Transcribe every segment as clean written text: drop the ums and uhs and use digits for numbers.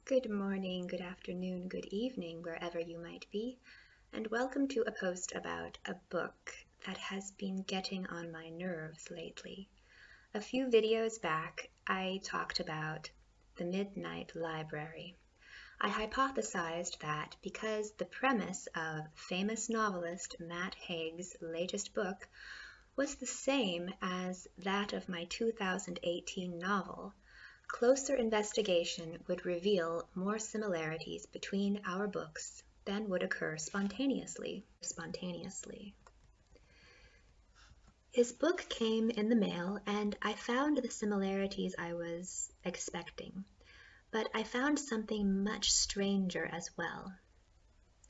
Good morning, good afternoon, good evening, wherever you might be, and welcome to a post about a book that has been getting on my nerves lately. A few videos back, I talked about the Midnight Library. I hypothesized that because the premise of famous novelist Matt Haig's latest book was the same as that of my 2018 novel, closer investigation would reveal more similarities between our books than would occur spontaneously. His book came in the mail, and I found the similarities I was expecting, but I found something much stranger as well.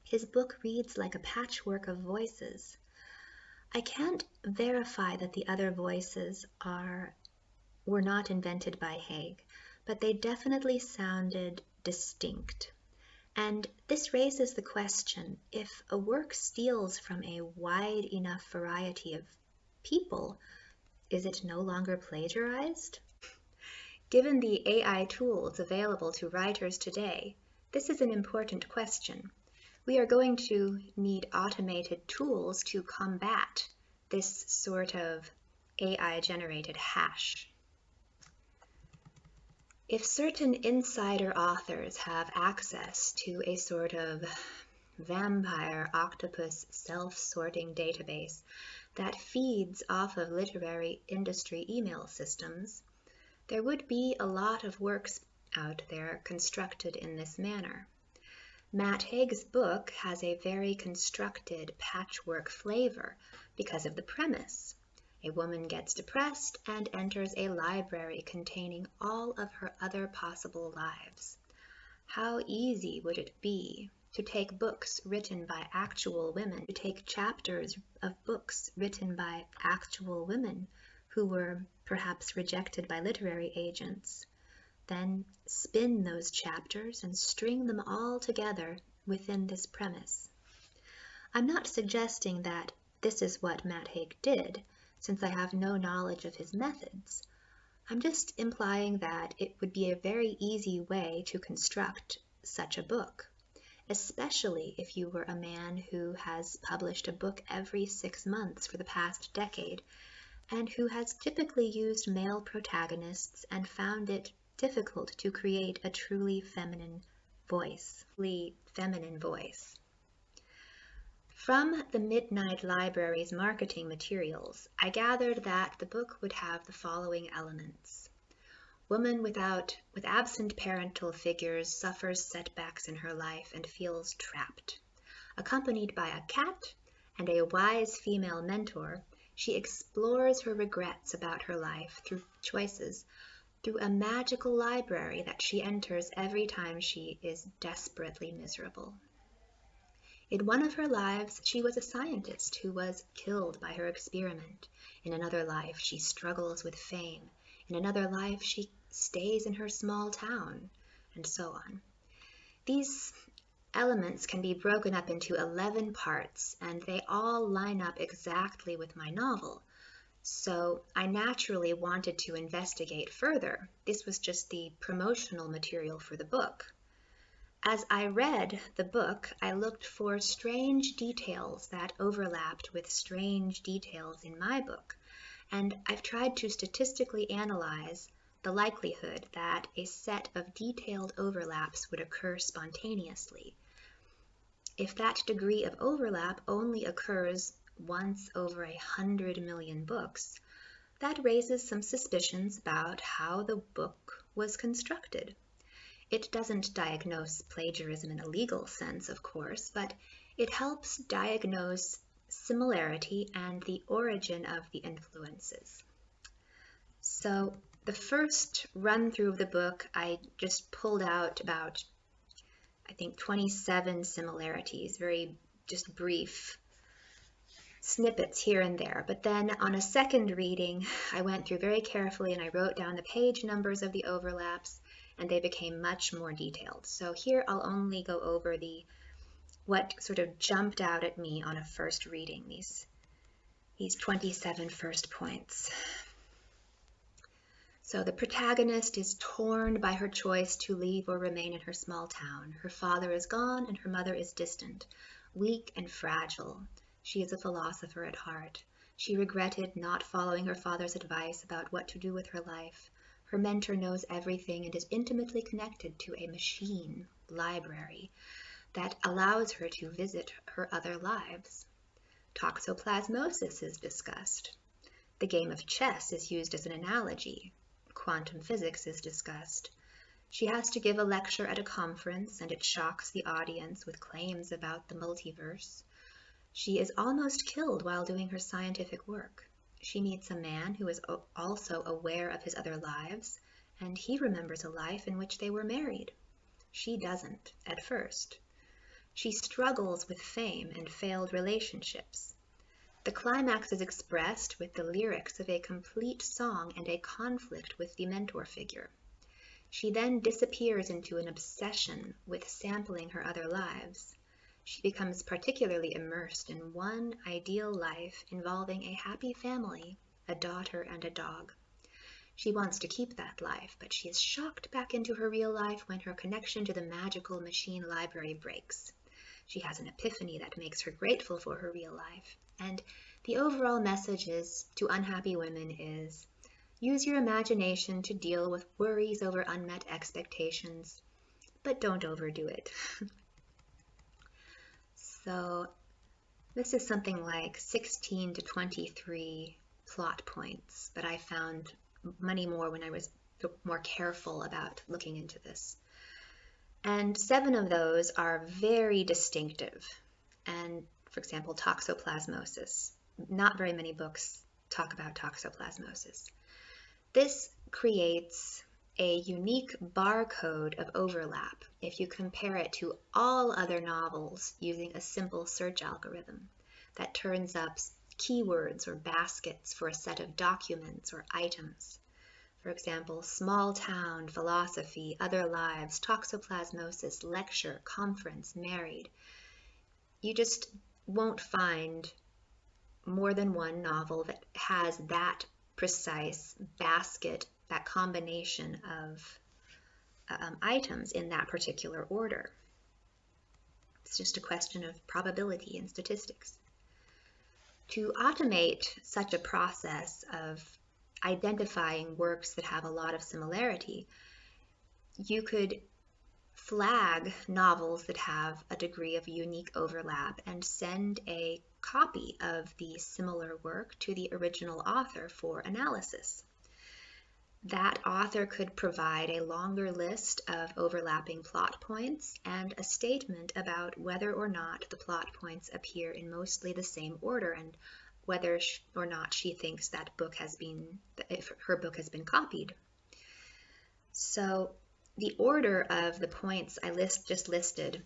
His book reads like a patchwork of voices. I can't verify that the other voices were not invented by Haig, but they definitely sounded distinct. And this raises the question, if a work steals from a wide enough variety of people, is it no longer plagiarized? Given the AI tools available to writers today, this is an important question. We are going to need automated tools to combat this sort of AI-generated hash. If certain insider authors have access to a sort of vampire octopus self-sorting database that feeds off of literary industry email systems, there would be a lot of works out there constructed in this manner. Matt Haig's book has a very constructed patchwork flavor because of the premise. A woman gets depressed and enters a library containing all of her other possible lives. How easy would it be to take books written by actual women, to take chapters of books written by actual women who were perhaps rejected by literary agents, then spin those chapters and string them all together within this premise. I'm not suggesting that this is what Matt Haig did, since I have no knowledge of his methods. I'm just implying that it would be a very easy way to construct such a book, especially if you were a man who has published a book every 6 months for the past decade, and who has typically used male protagonists and found it difficult to create a truly feminine voice. From the Midnight Library's marketing materials, I gathered that the book would have the following elements. Woman with absent parental figures suffers setbacks in her life and feels trapped. Accompanied by a cat and a wise female mentor, she explores her regrets about her life through a magical library that she enters every time she is desperately miserable. In one of her lives, she was a scientist who was killed by her experiment. In another life, she struggles with fame. In another life, she stays in her small town, and so on. These elements can be broken up into 11 parts, and they all line up exactly with my novel. So I naturally wanted to investigate further. This was just the promotional material for the book. As I read the book, I looked for strange details that overlapped with strange details in my book, and I've tried to statistically analyze the likelihood that a set of detailed overlaps would occur spontaneously. If that degree of overlap only occurs once over 100 million books, that raises some suspicions about how the book was constructed. It doesn't diagnose plagiarism in a legal sense, of course, but it helps diagnose similarity and the origin of the influences. So the first run through of the book, I just pulled out about, I think, 27 similarities, very just brief snippets here and there. But then on a second reading, I went through very carefully and I wrote down the page numbers of the overlaps, and they became much more detailed. So here I'll only go over what sort of jumped out at me on a first reading, these 27 first points. So the protagonist is torn by her choice to leave or remain in her small town. Her father is gone and her mother is distant, weak and fragile. She is a philosopher at heart. She regretted not following her father's advice about what to do with her life. Her mentor knows everything and is intimately connected to a machine library that allows her to visit her other lives. Toxoplasmosis is discussed. The game of chess is used as an analogy. Quantum physics is discussed. She has to give a lecture at a conference, and it shocks the audience with claims about the multiverse. She is almost killed while doing her scientific work. She meets a man who is also aware of his other lives, and he remembers a life in which they were married. She doesn't, at first. She struggles with fame and failed relationships. The climax is expressed with the lyrics of a complete song and a conflict with the mentor figure. She then disappears into an obsession with sampling her other lives. She becomes particularly immersed in one ideal life involving a happy family, a daughter and a dog. She wants to keep that life, but she is shocked back into her real life when her connection to the magical machine library breaks. She has an epiphany that makes her grateful for her real life. And the overall message to unhappy women is, use your imagination to deal with worries over unmet expectations, but don't overdo it. So this is something like 16 to 23 plot points, but I found many more when I was more careful about looking into this. And 7 of those are very distinctive. And for example, toxoplasmosis. Not very many books talk about toxoplasmosis. This creates a unique barcode of overlap if you compare it to all other novels using a simple search algorithm that turns up keywords or baskets for a set of documents or items. For example, small town, philosophy, other lives, toxoplasmosis, lecture, conference, married. You just won't find more than one novel that has that precise basket, that combination of items in that particular order. It's just a question of probability and statistics. To automate such a process of identifying works that have a lot of similarity, you could flag novels that have a degree of unique overlap and send a copy of the similar work to the original author for analysis. That author could provide a longer list of overlapping plot points and a statement about whether or not the plot points appear in mostly the same order and whether or not she thinks that if her book has been copied. So the order of the points I just listed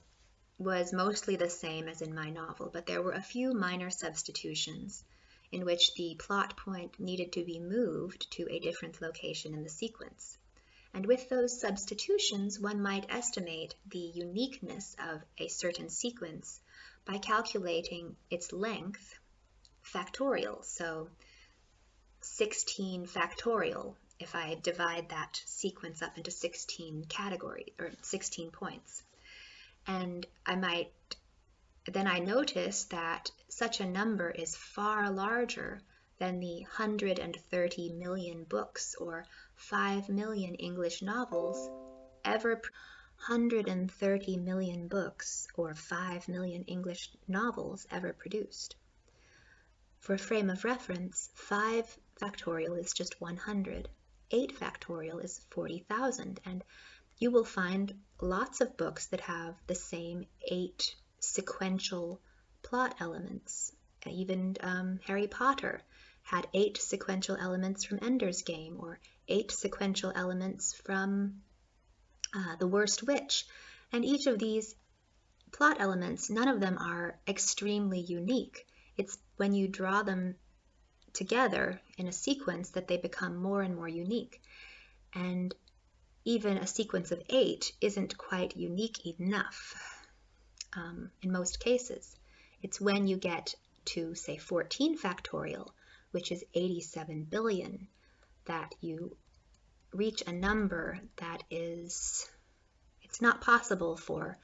was mostly the same as in my novel, but there were a few minor substitutions in which the plot point needed to be moved to a different location in the sequence. And with those substitutions, one might estimate the uniqueness of a certain sequence by calculating its length factorial. So 16 factorial, if I divide that sequence up into 16 categories or 16 points. And I noticed that such a number is far larger than the 130 million books or 5 million English novels ever 130 million books or 5 million English novels ever produced. For a frame of reference, 5 factorial is just 100, 8 factorial is 40,000, and you will find lots of books that have the same 8 sequential plot elements. Even Harry Potter had 8 sequential elements from Ender's Game, or 8 sequential elements from The Worst Witch. And each of these plot elements, none of them are extremely unique. It's when you draw them together in a sequence that they become more and more unique. And even a sequence of 8 isn't quite unique enough in most cases. It's when you get to, say, 14 factorial, which is 87 billion, that you reach a number that it's not possible for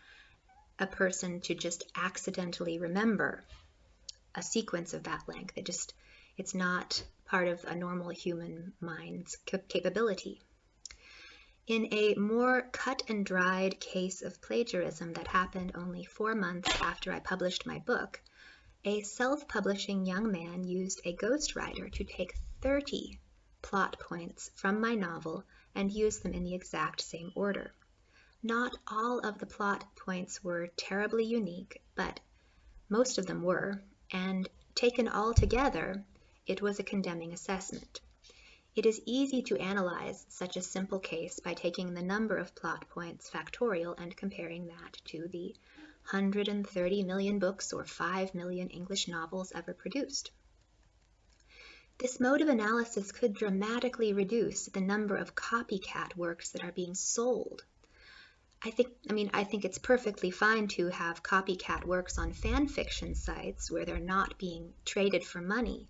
a person to just accidentally remember a sequence of that length. It's not part of a normal human mind's capability. In a more cut and dried case of plagiarism that happened only 4 months after I published my book, a self-publishing young man used a ghostwriter to take 30 plot points from my novel and use them in the exact same order. Not all of the plot points were terribly unique, but most of them were, and taken all together, it was a condemning assessment. It is easy to analyze such a simple case by taking the number of plot points factorial and comparing that to the 130 million books or 5 million English novels ever produced. This mode of analysis could dramatically reduce the number of copycat works that are being sold. I think it's perfectly fine to have copycat works on fan fiction sites where they're not being traded for money,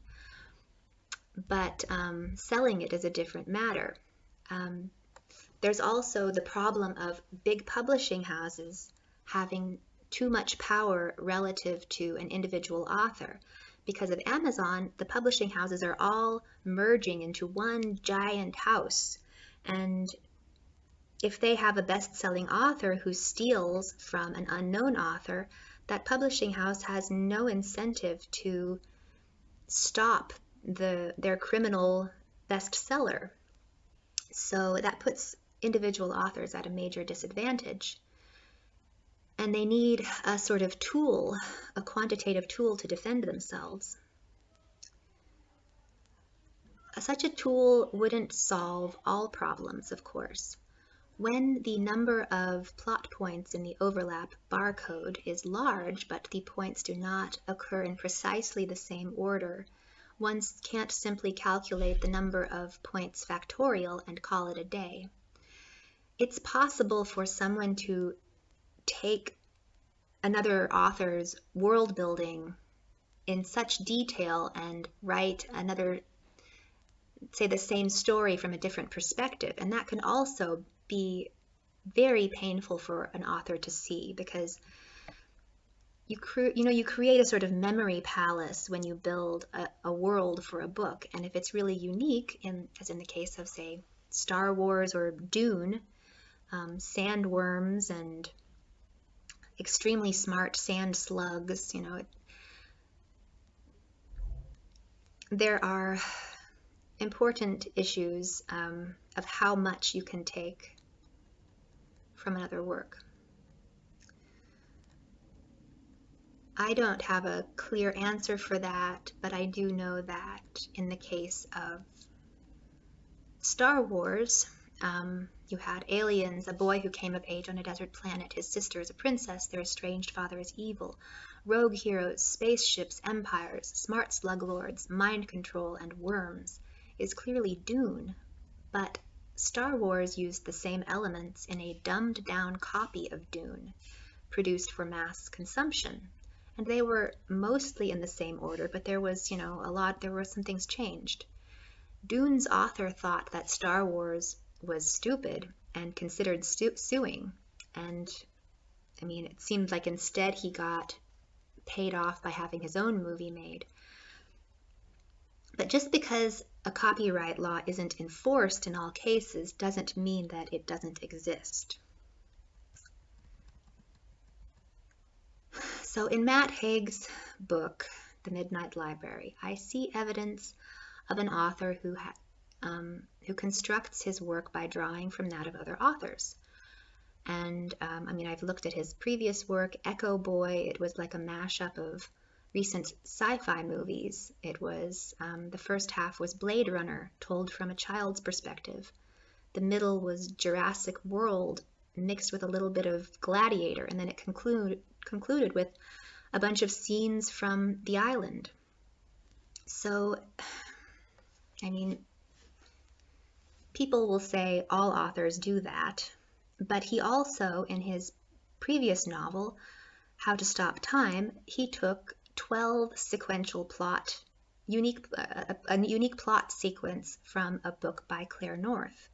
but selling it is a different matter. There's also the problem of big publishing houses having too much power relative to an individual author. Because of Amazon, the publishing houses are all merging into one giant house, and if they have a best-selling author who steals from an unknown author, that publishing house has no incentive to stop their criminal bestseller. So that puts individual authors at a major disadvantage. And they need a sort of tool, a quantitative tool to defend themselves. Such a tool wouldn't solve all problems, of course. When the number of plot points in the overlap barcode is large, but the points do not occur in precisely the same order, one can't simply calculate the number of points factorial and call it a day. It's possible for someone to take another author's world building in such detail and write another, say, the same story from a different perspective, and that can also be very painful for an author to see, because you create a sort of memory palace when you build a world for a book, and if it's really unique, as in the case of, say, Star Wars or Dune, sandworms and extremely smart sand slugs, there are important issues of how much you can take from another work. I don't have a clear answer for that, but I do know that in the case of Star Wars, you had aliens, a boy who came of age on a desert planet, his sister is a princess, their estranged father is evil, rogue heroes, spaceships, empires, smart slug lords, mind control, and worms is clearly Dune, but Star Wars used the same elements in a dumbed-down copy of Dune, produced for mass consumption. And they were mostly in the same order, but there was, there were some things changed. Dune's author thought that Star Wars was stupid and considered suing. And, it seemed like instead he got paid off by having his own movie made. But just because a copyright law isn't enforced in all cases doesn't mean that it doesn't exist. So in Matt Haig's book, The Midnight Library, I see evidence of an author who constructs his work by drawing from that of other authors. And I've looked at his previous work, Echo Boy. It was like a mashup of recent sci-fi movies. It was, the first half was Blade Runner, told from a child's perspective. The middle was Jurassic World, mixed with a little bit of Gladiator, and then it concluded with a bunch of scenes from The Island. So, people will say all authors do that, but he also, in his previous novel, How to Stop Time, he took 12 sequential plot, a unique plot sequence from a book by Claire North.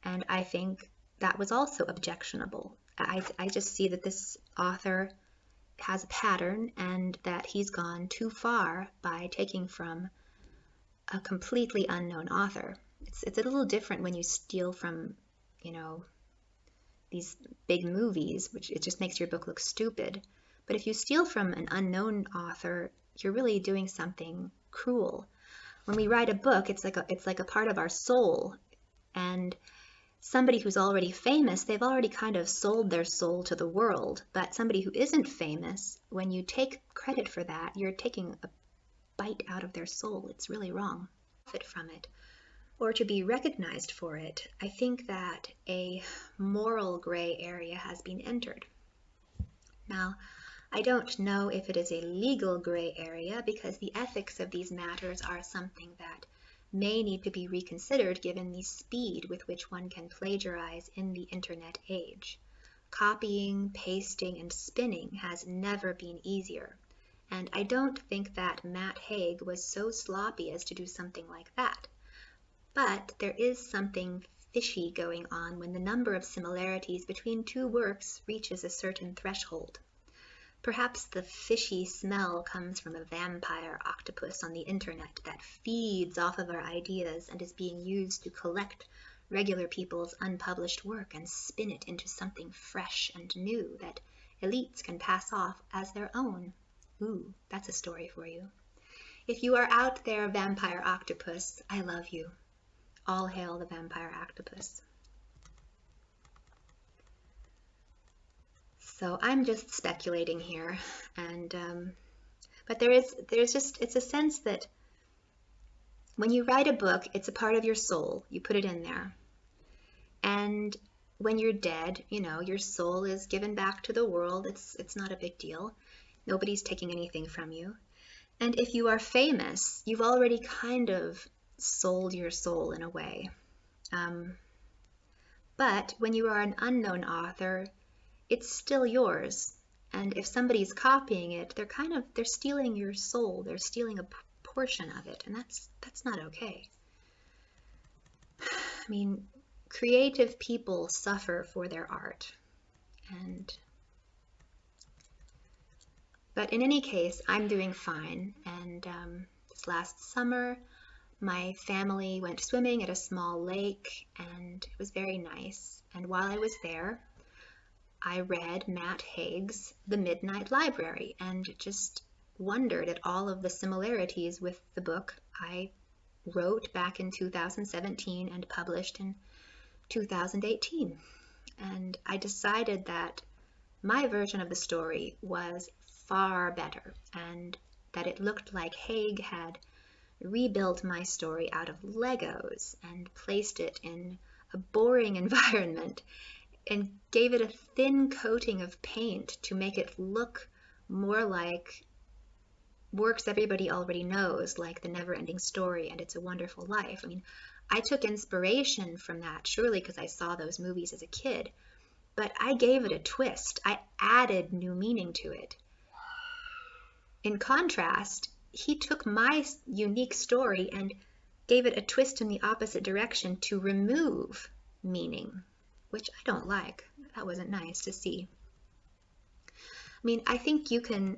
And I think that was also objectionable. I just see that this author has a pattern and that he's gone too far by taking from a completely unknown author. It's a little different when you steal from, you know, these big movies, which it just makes your book look stupid. But if you steal from an unknown author, you're really doing something cruel. When we write a book, it's like a part of our soul. And somebody who's already famous, they've already kind of sold their soul to the world. But somebody who isn't famous, when you take credit for that, you're taking a bite out of their soul. It's really wrong. Profit from it, or to be recognized for it. I think that a moral gray area has been entered. Now, I don't know if it is a legal gray area because the ethics of these matters are something that may need to be reconsidered given the speed with which one can plagiarize in the internet age. Copying, pasting, and spinning has never been easier, and I don't think that Matt Haig was so sloppy as to do something like that. But there is something fishy going on when the number of similarities between two works reaches a certain threshold. Perhaps the fishy smell comes from a vampire octopus on the internet that feeds off of our ideas and is being used to collect regular people's unpublished work and spin it into something fresh and new that elites can pass off as their own. Ooh, that's a story for you. If you are out there, vampire octopus, I love you. All hail the vampire octopus. So I'm just speculating here, and but it's a sense that when you write a book, it's a part of your soul. You put it in there, and when you're dead, you know, your soul is given back to the world. It's not a big deal. Nobody's taking anything from you. And if you are famous, you've already kind of sold your soul in a way. But when you are an unknown author, it's still yours. And if somebody's copying it, they're stealing your soul. They're stealing a portion of it, and that's not okay. I mean, creative people suffer for their art. But in any case, I'm doing fine. And this last summer, my family went swimming at a small lake, and it was very nice. And while I was there, I read Matt Haig's The Midnight Library and just wondered at all of the similarities with the book I wrote back in 2017 and published in 2018. And I decided that my version of the story was far better and that it looked like Haig had rebuilt my story out of Legos and placed it in a boring environment and gave it a thin coating of paint to make it look more like works everybody already knows, like The Never-Ending Story and It's a Wonderful Life. I mean, I took inspiration from that, surely because I saw those movies as a kid, but I gave it a twist. I added new meaning to it. In contrast, he took my unique story and gave it a twist in the opposite direction to remove meaning, which I don't like. That wasn't nice to see. I mean, I think you can,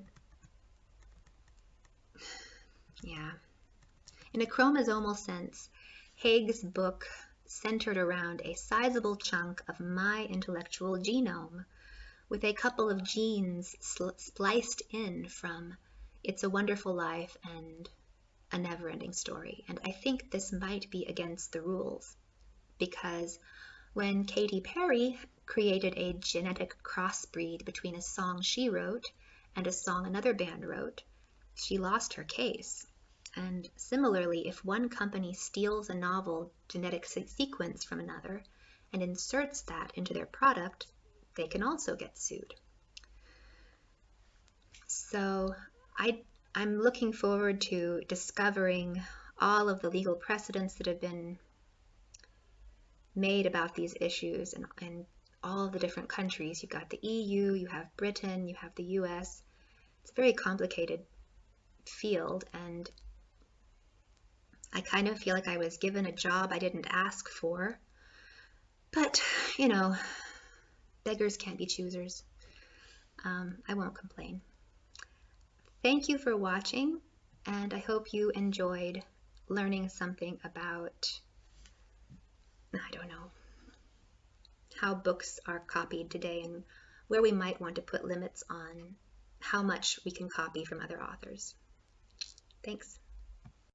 yeah. In a chromosomal sense, Haig's book centered around a sizable chunk of my intellectual genome, with a couple of genes spliced in from It's a Wonderful Life and A Never-Ending Story. And I think this might be against the rules, because when Katy Perry created a genetic crossbreed between a song she wrote and a song another band wrote, she lost her case. And similarly, if one company steals a novel genetic sequence from another and inserts that into their product, they can also get sued. So I'm looking forward to discovering all of the legal precedents that have been made about these issues and all of the different countries. You've got the EU, you have Britain, you have the US. It's a very complicated field, and I kind of feel like I was given a job I didn't ask for. But, beggars can't be choosers. I won't complain. Thank you for watching, and I hope you enjoyed learning something about, I don't know, how books are copied today and where we might want to put limits on how much we can copy from other authors. Thanks.